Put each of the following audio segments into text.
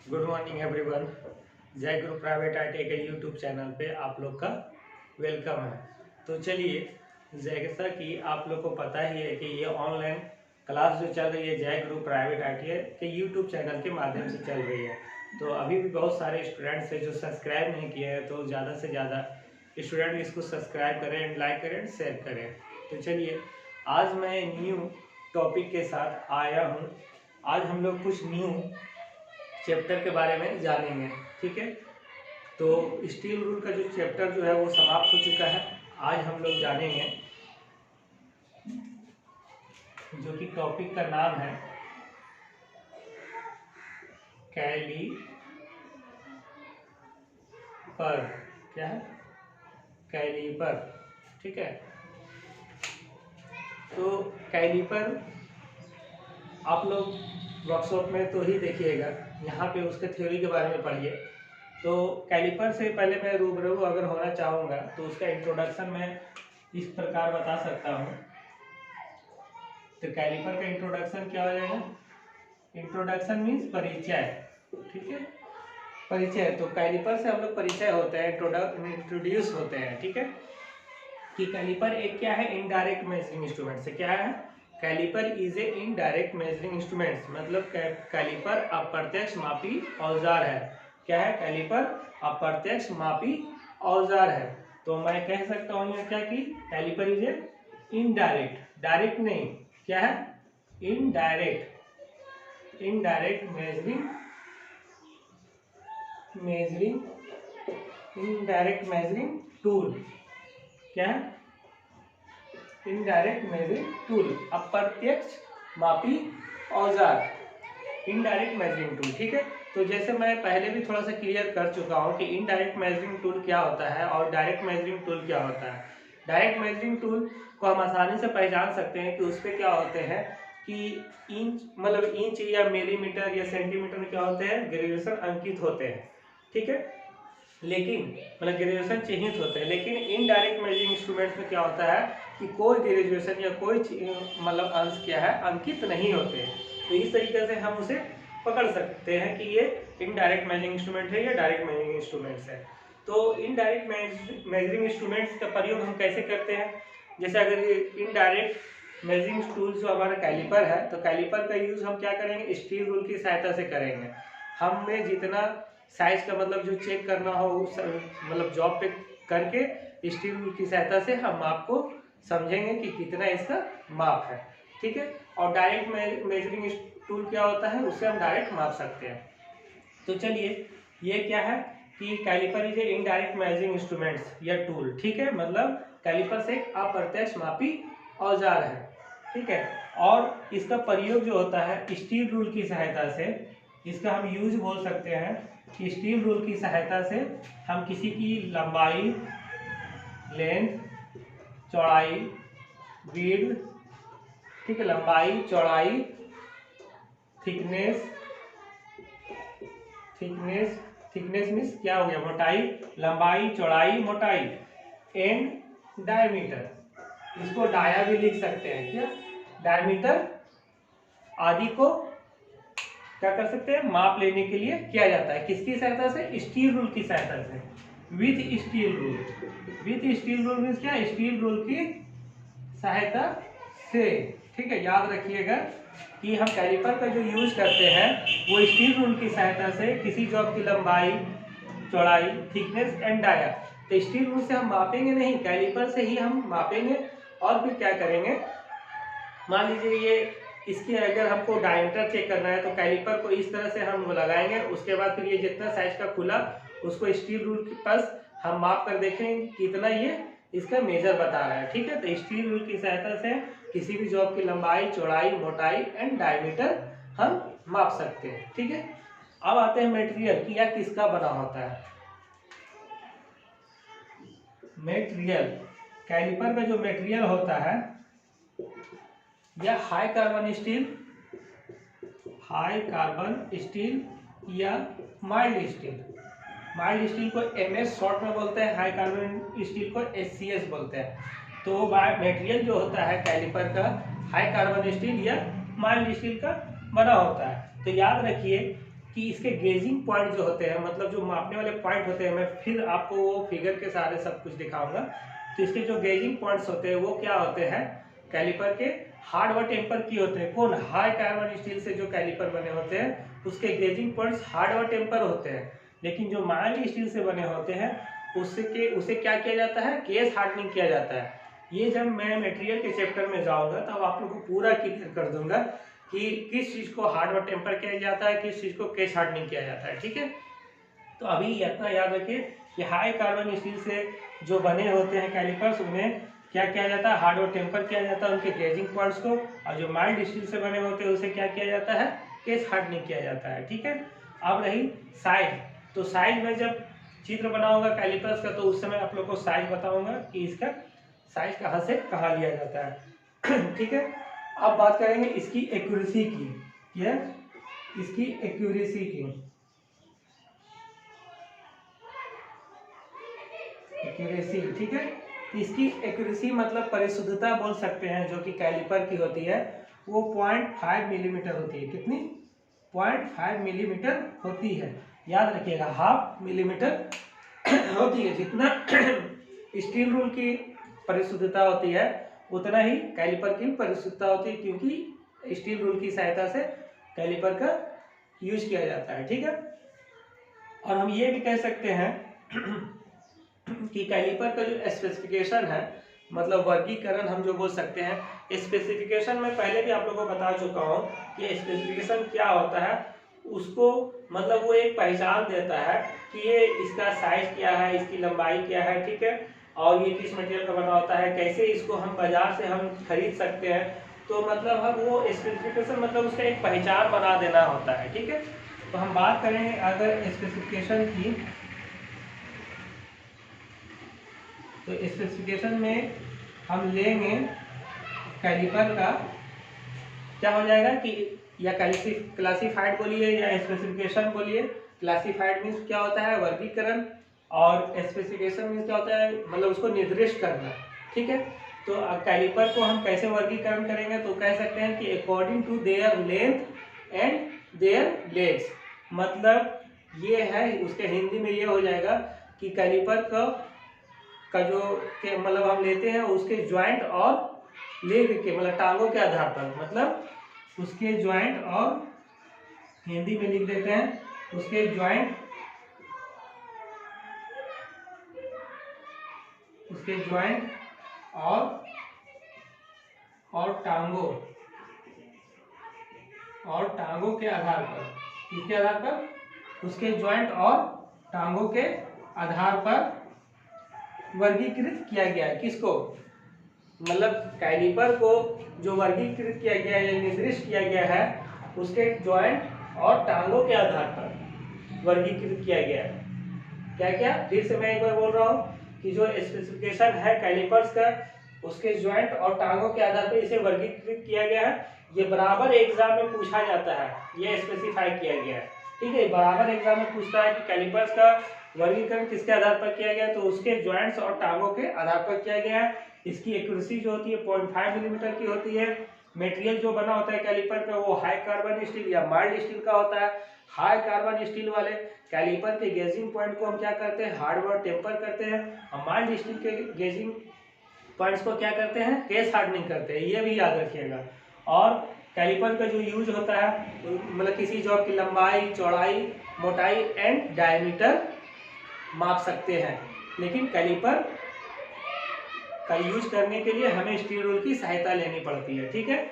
Good morning everyone. जय गुरु private IT के YouTube channel पे आप लोग का वेलकम है। तो चलिए, जैसा कि आप लोग को पता ही है कि ये ऑनलाइन क्लास जो चल रही है जय गुरु प्राइवेट आईटी के यूट्यूब चैनल के माध्यम से चल रही है। तो अभी भी बहुत सारे स्टूडेंट्स हैं जो सब्सक्राइब नहीं किए हैं, तो ज़्यादा से ज़्यादा स्टूडेंट इसको सब्सक्राइब करें एंड लाइक करें एंड शेयर करें। तो चलिए, आज मैं न्यू टॉपिक के साथ आया हूँ। आज हम लोग कुछ न्यू चैप्टर के बारे में जानेंगे, ठीक है। तो स्टील रूल का जो चैप्टर जो है वो समाप्त हो चुका है। आज हम लोग जानेंगे जो कि टॉपिक का नाम है कैलीपर। क्या है? कैलीपर, ठीक है। तो कैलीपर आप लोग वर्कशॉप में तो ही देखिएगा, यहाँ पे उसके थ्योरी के बारे में पढ़िए। तो कैलिपर से पहले मैं रूबरू अगर होना चाहूँगा तो उसका इंट्रोडक्शन मैं इस प्रकार बता सकता हूँ। तो कैलिपर का इंट्रोडक्शन क्या हो जाएगा? इंट्रोडक्शन मीन्स परिचय, ठीक है, परिचय। तो कैलिपर से हम लोग परिचय होते हैं, इंट्रोड्यूस होते हैं, ठीक है। कि कैलिपर एक क्या है? इनडायरेक्ट मेजरिंग इंस्ट्रूमेंट से क्या है? Calliper is a indirect measuring instrument, मतलब कैलिपर अप्रत्यक्ष मापी औजार है। क्या है? कैलिपर अप्रत्यक्ष मापी औजार है। तो मैं कह सकता हूँ यहाँ क्या कि calliper is a indirect, direct नहीं, क्या है? Indirect indirect measuring tool. क्या है? इनडायरेक्ट मेजरिंग टूल, अप्रत्यक्ष मापी औजार, इनडायरेक्ट मेजरिंग टूल, ठीक है। तो जैसे मैं पहले भी थोड़ा सा क्लियर कर चुका हूँ कि इनडायरेक्ट मेजरिंग टूल क्या होता है और डायरेक्ट मेजरिंग टूल क्या होता है। डायरेक्ट मेजरिंग टूल को हम आसानी से पहचान सकते हैं कि उस पर क्या होते हैं कि इंच, मतलब इंच या मिलीमीटर या सेंटीमीटर में क्या होते हैं? ग्रेजुएशन अंकित होते हैं, ठीक है। लेकिन मतलब ग्रेजुएशन चिन्हित होते हैं, लेकिन इनडायरेक्ट मेजरिंग इंस्ट्रूमेंट्स में क्या होता है कि कोई ग्रेजुएशन या कोई मतलब अंश क्या है? अंकित नहीं होते। तो इस तरीके से हम उसे पकड़ सकते हैं कि ये इनडायरेक्ट मेजरिंग इंस्ट्रूमेंट है या डायरेक्ट मेजरिंग इंस्ट्रूमेंट्स है। तो इनडायरेक्ट मेजरिंग इंस्ट्रूमेंट्स का प्रयोग हम कैसे करते हैं? जैसे अगर ये इनडायरेक्ट मेजरिंग टूल जो हमारा कैलिपर है, तो कैलिपर का यूज हम क्या करेंगे? स्टील रूल की सहायता से करेंगे। हमें जितना साइज का मतलब जो चेक करना हो उस मतलब जॉब पे करके स्टील रूल की सहायता से हम माप को समझेंगे कि कितना इसका माप है, ठीक है। और डायरेक्ट मेजरिंग टूल क्या होता है? उससे हम डायरेक्ट माप सकते हैं। तो चलिए, ये क्या है कि calliper is a indirect measuring instruments या टूल, ठीक है। मतलब कैलिपर से एक अप्रत्यक्ष मापी औजार है, ठीक है। और इसका प्रयोग जो होता है स्टील रूल की सहायता से, इसका हम यूज बोल सकते हैं कि स्टील रूल की सहायता से हम किसी की लंबाई, लेंथ, चौड़ाई, विड्थ, ठीक है, लंबाई, चौड़ाई, थिकनेस मीन्स क्या हो गया? मोटाई, लंबाई, चौड़ाई, मोटाई, एंड डायमीटर, इसको डाया भी लिख सकते हैं, क्या? डायमीटर आदि को क्या कर सकते हैं? माप लेने के लिए किया जाता है। किसकी सहायता से? स्टील रूल की सहायता से, विथ स्टील रूल मीन्स क्या? स्टील रूल की सहायता से, ठीक है। याद रखिएगा कि हम कैलिपर का जो यूज करते हैं वो स्टील रूल की सहायता से किसी जॉब की लंबाई, चौड़ाई, थिकनेस एंड डाया। तो स्टील रूल से हम मापेंगे नहीं, कैलिपर से ही हम मापेंगे। और फिर क्या करेंगे? मान लीजिए ये इसकी अगर हमको डायमीटर चेक करना है तो कैलिपर को इस तरह से हम लगाएंगे। उसके बाद फिर ये जितना साइज का खुला उसको स्टील रूल के पास हम माप कर देखेंगे कितना ये इसका मेजर बता रहा है, ठीक है। तो स्टील रूल की सहायता से किसी भी जॉब की लंबाई, चौड़ाई, मोटाई एंड डायमीटर हम माप सकते हैं, ठीक है। अब आते हैं मटेरियल कि यह किसका बना होता है। मटेरियल, कैलिपर का जो मटेरियल होता है या हाई कार्बन स्टील या माइल्ड स्टील को MS शॉर्ट में बोलते हैं, हाई कार्बन स्टील को HCS बोलते हैं। तो मटेरियल जो होता है कैलिपर का हाई कार्बन स्टील या माइल्ड स्टील का बना होता है। तो याद रखिए कि इसके गेजिंग पॉइंट जो होते हैं, मतलब जो मापने वाले पॉइंट होते हैं, मैं फिर आपको वो फिगर के सहारे सब कुछ दिखाऊंगा। तो इसके जो गेजिंग पॉइंट्स होते हैं वो क्या होते हैं, कैलिपर के हार्ड व टेम्पर की होते हैं। कौन? हाई कार्बन स्टील से जो कैलिपर बने होते हैं उसके गेजिंग पॉइंट्स हार्ड व टेम्पर होते हैं। लेकिन जो माइल्ड स्टील से बने होते हैं उसे क्या किया जाता है, केस हार्डनिंग किया जाता है। ये जब मैं मटेरियल के चैप्टर में जाऊंगा तब आप लोग को पूरा क्लियर कर दूंगा कि किस चीज को हार्ड व टेम्पर किया जाता है, किस चीज को केस हार्डनिंग किया जाता है, ठीक है। तो अभी इतना याद रखिए कि हाई कार्बन स्टील से जो बने होते हैं कैलिपर्स, उन्हें क्या किया जाता है, हार्ड और टेम्पर किया जाता है उनके गेजिंग पॉइंट्स को। और जो माइल्ड स्टील से बने होते हैं उसे क्या किया जाता है, केस हार्डनिंग किया जाता है, ठीक है। अब रही साइज, तो साइज में जब चित्र बनाऊंगा कैलिपर्स का तो उस समय आप लोग को साइज बताऊंगा कि इसका साइज कहाँ से कहाँ लिया जाता है ठीक है। अब बात करेंगे इसकी एक्यूरेसी की, क्या इसकी एक्यूरेसी की। एक्यूरेसी, ठीक है। इसकी एक्यूरेसी मतलब परिशुद्धता बोल सकते हैं, जो कि कैलिपर की होती है वो 0.5 मिलीमीटर होती है। कितनी? 0.5 मिलीमीटर होती है, याद रखिएगा, हाफ मिलीमीटर होती है। जितना स्टील रूल की परिशुद्धता होती है उतना ही कैलिपर की परिशुद्धता होती है, क्योंकि स्टील रूल की सहायता से कैलिपर का यूज किया जाता है, ठीक है। और हम ये भी कह सकते हैं कि कैलिपर का जो स्पेसिफिकेशन है, मतलब वर्गीकरण हम जो बोल सकते हैं, स्पेसिफिकेशन में पहले भी आप लोगों को बता चुका हूँ कि स्पेसिफिकेशन क्या होता है। उसको मतलब वो एक पहचान देता है कि ये इसका साइज क्या है, इसकी लंबाई क्या है, ठीक है, और ये किस मटेरियल का बना होता है, कैसे इसको हम बाजार से हम खरीद सकते हैं। तो मतलब हम वो स्पेसिफिकेशन मतलब उसका एक पहचान बना देना होता है, ठीक है। तो हम बात करेंगे अगर स्पेसिफिकेशन की, तो स्पेसिफिकेशन में हम लेंगे कैलिपर का, क्या हो जाएगा कि या क्लासिफाइड बोलिए या स्पेसिफिकेशन बोलिए। क्लासिफाइड मीन्स क्या होता है, वर्गीकरण, और स्पेसिफिकेशन मीन्स क्या होता है, मतलब उसको निर्दिष्ट करना, ठीक है। तो कैलिपर को हम कैसे वर्गीकरण करेंगे, तो कह सकते हैं कि according to their length and their legs. मतलब ये है, उसके हिंदी में ये हो जाएगा कि कैलिपर का जो के मतलब हम लेते हैं उसके ज्वाइंट और लेग के, मतलब टांगों के आधार पर, मतलब उसके ज्वाइंट, और हिंदी में लिख देते हैं उसके ज्वाइंट, उसके ज्वाइंट और टांगों के आधार पर, किसके आधार पर, उसके ज्वाइंट और टांगों के आधार पर वर्गीकृत किया गया है। किसको? मतलब कैलिपर को जो वर्गीकृत किया गया है, निर्दिष्ट किया गया है, उसके ज्वाइंट और टांगों के आधार पर वर्गीकृत किया गया है। क्या क्या? फिर से मैं एक बार बोल रहा हूँ कि जो स्पेसिफिकेशन है कैलिपर्स का, उसके ज्वाइंट और टांगों के आधार पर इसे वर्गीकृत किया गया है। ये बराबर एग्जाम में पूछा जाता है, ये स्पेसिफाई किया गया है, ठीक है। बराबर एग्जाम में पूछता है कि कैलिपर्स का वर्गीकरण किसके आधार पर किया गया है, तो उसके ज्वाइंट्स और टांगों के आधार पर किया गया है। इसकी एक्यूरेसी जो होती है 0.5 मिलीमीटर की होती है। मटेरियल जो बना होता है कैलिपर का वो हाई कार्बन स्टील या माइल्ड स्टील का होता है। हाई कार्बन स्टील वाले कैलिपर के गेजिंग पॉइंट को हम क्या करते हैं, हार्डवेयर टेम्पर करते हैं, और माइल्ड स्टील के गेजिंग पॉइंट्स को क्या करते हैं, केस हार्डनिंग करते हैं, ये भी याद रखिएगा। और कैलिपर का जो यूज होता है, मतलब किसी जॉब की लंबाई, चौड़ाई, मोटाई एंड डायमीटर माप सकते हैं, लेकिन कैलिपर का यूज करने के लिए हमें स्टील रूल की सहायता लेनी पड़ती है, ठीक है।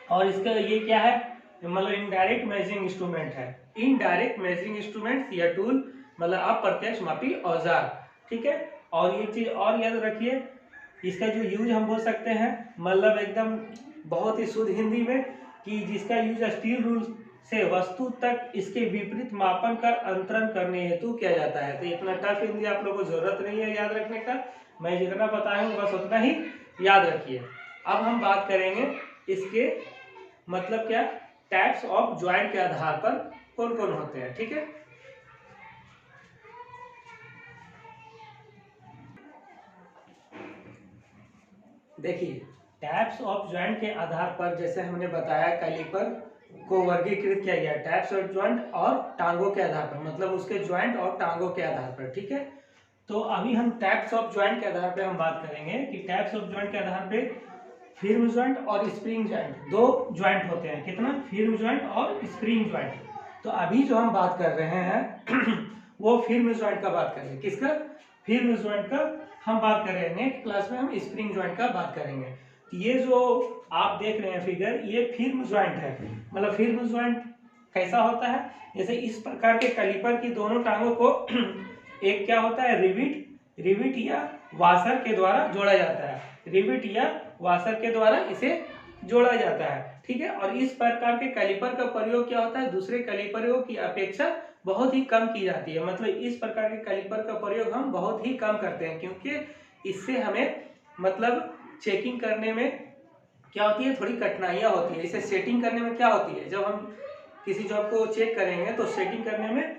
और इसका ये क्या है, मतलब इनडायरेक्ट मेजरिंग इंस्ट्रूमेंट है। इनडायरेक्ट मेजरिंग इंस्ट्रूमेंट या टूल मतलब अप्रत्यक्ष मापी औजार, ठीक है। और ये चीज और याद रखिए, इसका जो यूज हम बोल सकते हैं, मतलब एकदम बहुत ही शुद्ध हिंदी में, कि जिसका यूज स्टील रूल से वस्तु तक इसके विपरीत मापन का अंतरण करने हेतु किया जाता है। तो इतना टफ हिंदी आप लोगों को जरूरत नहीं है याद रखने का, मैं जितना बताया हूँ बस उतना ही याद रखिए। अब हम बात करेंगे इसके मतलब क्या, टाइप्स ऑफ ज्वाइंट के आधार पर कौन कौन होते हैं, ठीक है। देखिए, टाइप्स ऑफ ज्वाइंट के आधार पर जैसे हमने बताया कैलिपर को वर्गीकृत किया गया टाइप्स ऑफ ज्वाइंट और टांगों के आधार पर, मतलब उसके ज्वाइंट और टांगों के आधार पर। ठीक है, तो अभी हम टाइप्स ऑफ ज्वाइंट के आधार पर हम बात करेंगे कि टाइप्स ऑफ ज्वाइंट के आधार पे फिर्म ज्वाइंट और स्प्रिंग ज्वाइंट, दो ज्वाइंट होते हैं। कितना? फिर्म ज्वाइंट और स्प्रिंग ज्वाइंट। तो अभी जो हम बात कर रहे हैं वो फिर्म ज्वाइंट का बात करेंगे। किसका? फिर्म ज्वाइंट का हम बात कर रहे हैं। नेक्स्ट क्लास में हम स्प्रिंग ज्वाइंट का बात करेंगे। ये जो आप देख रहे हैं फिगर, ये फिर्म ज्वाइंट है। मतलब फिर्म ज्वाइंट कैसा होता है? जैसे इस प्रकार के कैलिपर की दोनों टांगों को एक क्या होता है, रिविट या वाशर के द्वारा जोड़ा जाता है। रिविट या वाशर के द्वारा इसे जोड़ा जाता है। ठीक है, और इस प्रकार के कैलिपर का प्रयोग क्या होता है, दूसरे कैलिपरों की अपेक्षा बहुत ही कम की जाती है। मतलब इस प्रकार के कैलिपर का प्रयोग हम बहुत ही कम करते हैं, क्योंकि इससे हमें मतलब चेकिंग करने में क्या होती है, थोड़ी कठिनाइयाँ होती है। इसे सेटिंग करने में क्या होती है, जब हम किसी जॉब को चेक करेंगे तो सेटिंग करने में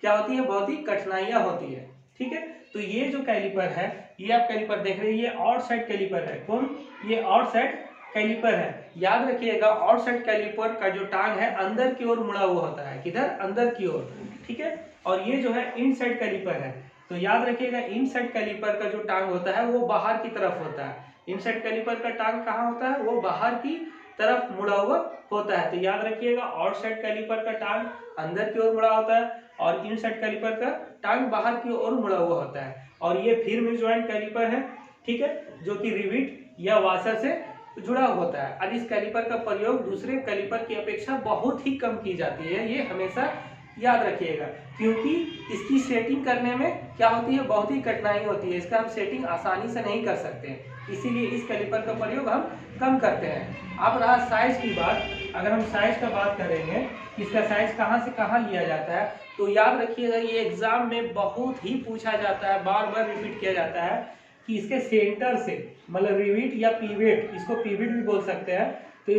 क्या होती है, बहुत ही कठिनाइयाँ होती है। ठीक है, तो ये जो कैलिपर है, ये आप कैलिपर देख रहे हैं, ये आउटसाइड कैलिपर है। कौन? ये आउटसाइड कैलिपर है। याद रखिएगा, आउटसाइड कैलिपर का जो टांग है अंदर की ओर मुड़ा हुआ होता है। किधर? अंदर की ओर। ठीक है, और ये जो है इनसाइड कैलिपर है। तो याद रखिएगा, इनसाइड कैलिपर का जो टांग होता है वो बाहर की तरफ होता है। इनसाइड कैलिपर का टांग कहाँ होता है? वो बाहर की तरफ मुड़ा हुआ होता है। तो याद रखिएगा, आउटसाइड कैलिपर का टांग अंदर की ओर मुड़ा होता है और इनसाइड कैलिपर का टांग बाहर की ओर मुड़ा हुआ होता है। और ये फिर्म ज्वाइंट कैलिपर है। ठीक है, जो कि रिविट या वाशर से जुड़ा होता है। और इस कैलिपर का प्रयोग दूसरे कैलिपर की अपेक्षा बहुत ही कम की जाती है। ये हमेशा याद रखिएगा, क्योंकि इसकी सेटिंग करने में क्या होती है, बहुत ही कठिनाई होती है। इसका हम सेटिंग आसानी से नहीं कर सकते, इसीलिए इस कैलिपर का प्रयोग हम कम करते हैं। अब रहा साइज की बात। अगर हम साइज का बात करेंगे, इसका साइज कहाँ से कहाँ लिया जाता है, तो याद रखिएगा, ये एग्जाम में बहुत ही पूछा जाता है, बार बार रिपीट किया जाता है कि इसके सेंटर से, मतलब रिविट या पीवेट, इसको पीवेट भी बोल सकते हैं, तो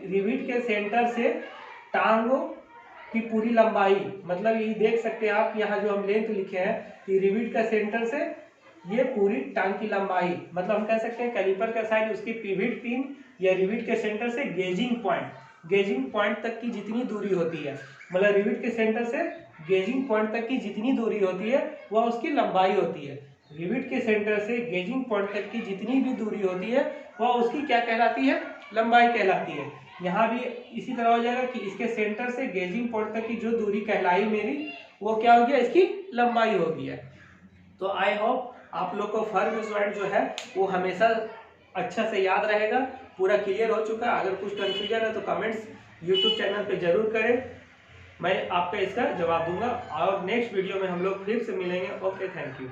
रिविट के सेंटर से टांगों की पूरी लंबाई, मतलब ये देख सकते हैं आप, यहाँ जो हम लेंथ लिखे हैं कि रिविट का सेंटर से ये पूरी टांग की लंबाई, मतलब हम कह सकते हैं कैलिपर का साइज उसकी पिविट पिन या रिविट के सेंटर से गेजिंग पॉइंट तक की जितनी दूरी होती है, मतलब रिविट के सेंटर से गेजिंग पॉइंट तक की जितनी दूरी होती है वह उसकी लंबाई होती है। रिविट के सेंटर से गेजिंग पॉइंट तक की जितनी भी दूरी होती है वह उसकी क्या कहलाती है, लंबाई कहलाती है। यहाँ भी इसी तरह हो जाएगा कि इसके सेंटर से गेजिंग पॉइंट तक की जो दूरी कहलाई मेरी, वो क्या हो गया, इसकी लंबाई हो गई है। तो आई होप आप लोग को फिर्म ज्वाइंट जो है वो हमेशा अच्छा से याद रहेगा, पूरा क्लियर हो चुका है। अगर कुछ कन्फ्यूजन है तो कमेंट्स यूट्यूब चैनल पे जरूर करें, मैं आपका इसका जवाब दूंगा। और नेक्स्ट वीडियो में हम लोग फिर से मिलेंगे। Okay, thank you.